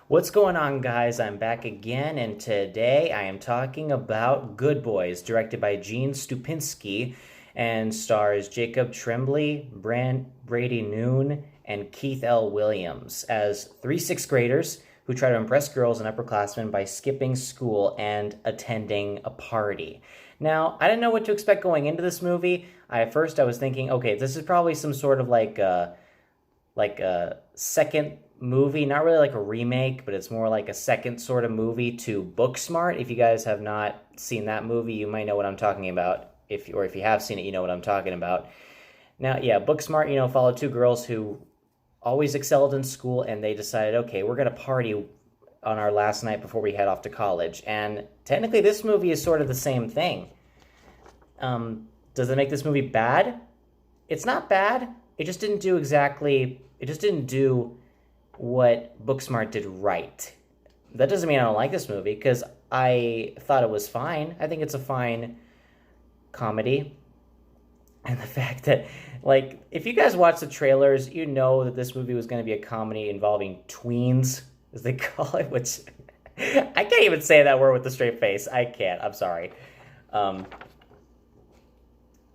What's going on, guys? I'm back again, and today I am talking about Good Boys, directed by Gene Stupinsky, and stars Jacob Tremblay, Brady Noon, and Keith L. Williams as three sixth graders who try to impress girls and upperclassmen by skipping school and attending a party. Now, I didn't know what to expect going into this movie. At first I was thinking, okay, this is probably some sort of like a second movie, not really like a remake, but it's more like a second sort of movie to Booksmart. If you guys have not seen that movie, you might know what I'm talking about. If you have seen it, you know what I'm talking about. Now, yeah, Booksmart, followed two girls who always excelled in school, and they decided, okay, we're going to party on our last night before we head off to college. And technically, this movie is sort of the same thing. Does it make this movie bad? It's not bad. It just didn't do what Booksmart did right. That doesn't mean I don't like this movie, because I thought it was fine. I think it's a fine comedy. And the fact that, if you guys watch the trailers, you know that this movie was going to be a comedy involving tweens, as they call it, which I can't even say that word with a straight face. I can't. I'm sorry.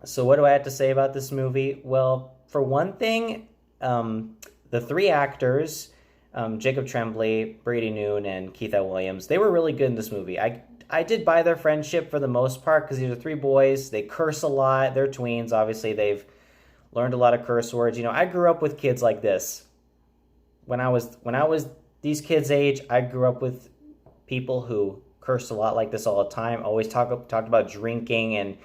So what do I have to say about this movie? Well, for one thing, the three actors, Jacob Tremblay, Brady Noon, and Keith L. Williams, they were really good in this movie. I did buy their friendship for the most part, because these are three boys. They curse a lot. They're tweens. Obviously, they've learned a lot of curse words. I grew up with kids like this. When I was these kids' age, I grew up with people who cursed a lot like this all the time. Always talked about drinking and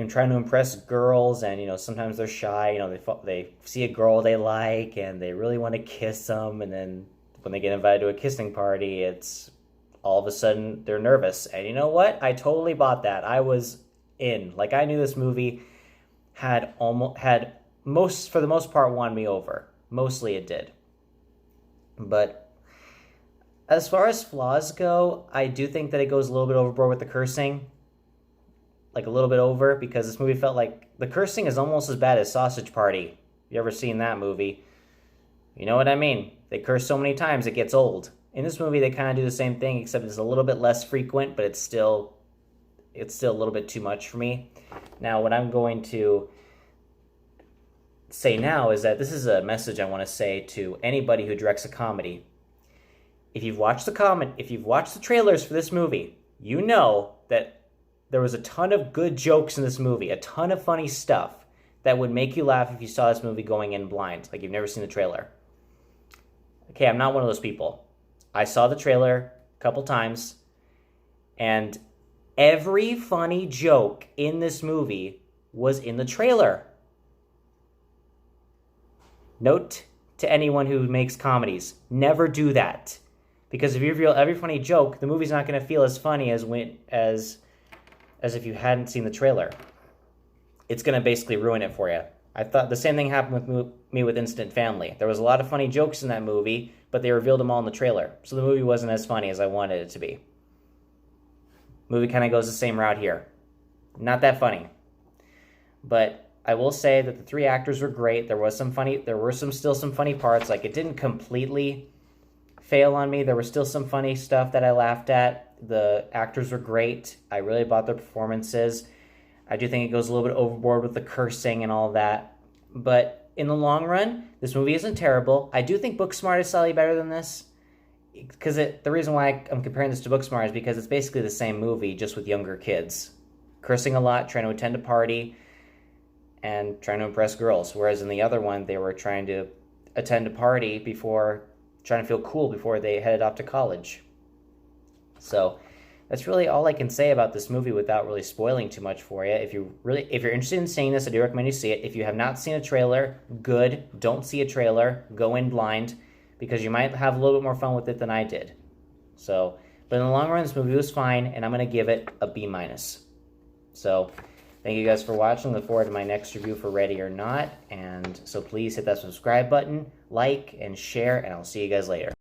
trying to impress girls, and sometimes they're shy. They see a girl they like and they really want to kiss them, and then when they get invited to a kissing party, it's all of a sudden they're nervous. And you know what? I totally bought that. I was in. I knew this movie had for the most part won me over. Mostly it did. But as far as flaws go, I do think that it goes a little bit overboard with the cursing. A little bit over, because this movie felt like the cursing is almost as bad as Sausage Party. You ever seen that movie? You know what I mean? They curse so many times it gets old. In this movie, they kind of do the same thing, except it's a little bit less frequent, but it's still a little bit too much for me. Now, what I'm going to say now is that this is a message I want to say to anybody who directs a comedy. If you've watched the trailers for this movie, you know that there was a ton of good jokes in this movie, a ton of funny stuff that would make you laugh if you saw this movie going in blind, like you've never seen the trailer. Okay, I'm not one of those people. I saw the trailer a couple times, and every funny joke in this movie was in the trailer. Note to anyone who makes comedies, never do that. Because if you reveal every funny joke, the movie's not going to feel as funny as if you hadn't seen the trailer. It's going to basically ruin it for you. I thought the same thing happened with me with Instant Family. There was a lot of funny jokes in that movie, but they revealed them all in the trailer. So the movie wasn't as funny as I wanted it to be. Movie kind of goes the same route here. Not that funny. But I will say that the three actors were great. There were still some funny parts. It didn't completely fail on me. There was still some funny stuff that I laughed at. The actors were great. I really bought their performances. I do think it goes a little bit overboard with the cursing and all that. But in the long run, this movie isn't terrible. I do think Booksmart is slightly better than this. Because the reason why I'm comparing this to Booksmart is because it's basically the same movie, just with younger kids. Cursing a lot, trying to attend a party, and trying to impress girls. Whereas in the other one, they were trying to attend a party trying to feel cool before they headed off to college. So that's really all I can say about this movie without really spoiling too much for you. If you're interested in seeing this, I do recommend you see it. If you have not seen a trailer, good. Don't see a trailer. Go in blind, because you might have a little bit more fun with it than I did. But in the long run, this movie was fine, and I'm going to give it a B-. So thank you guys for watching. Look forward to my next review for Ready or Not. And so please hit that subscribe button, like, and share, and I'll see you guys later.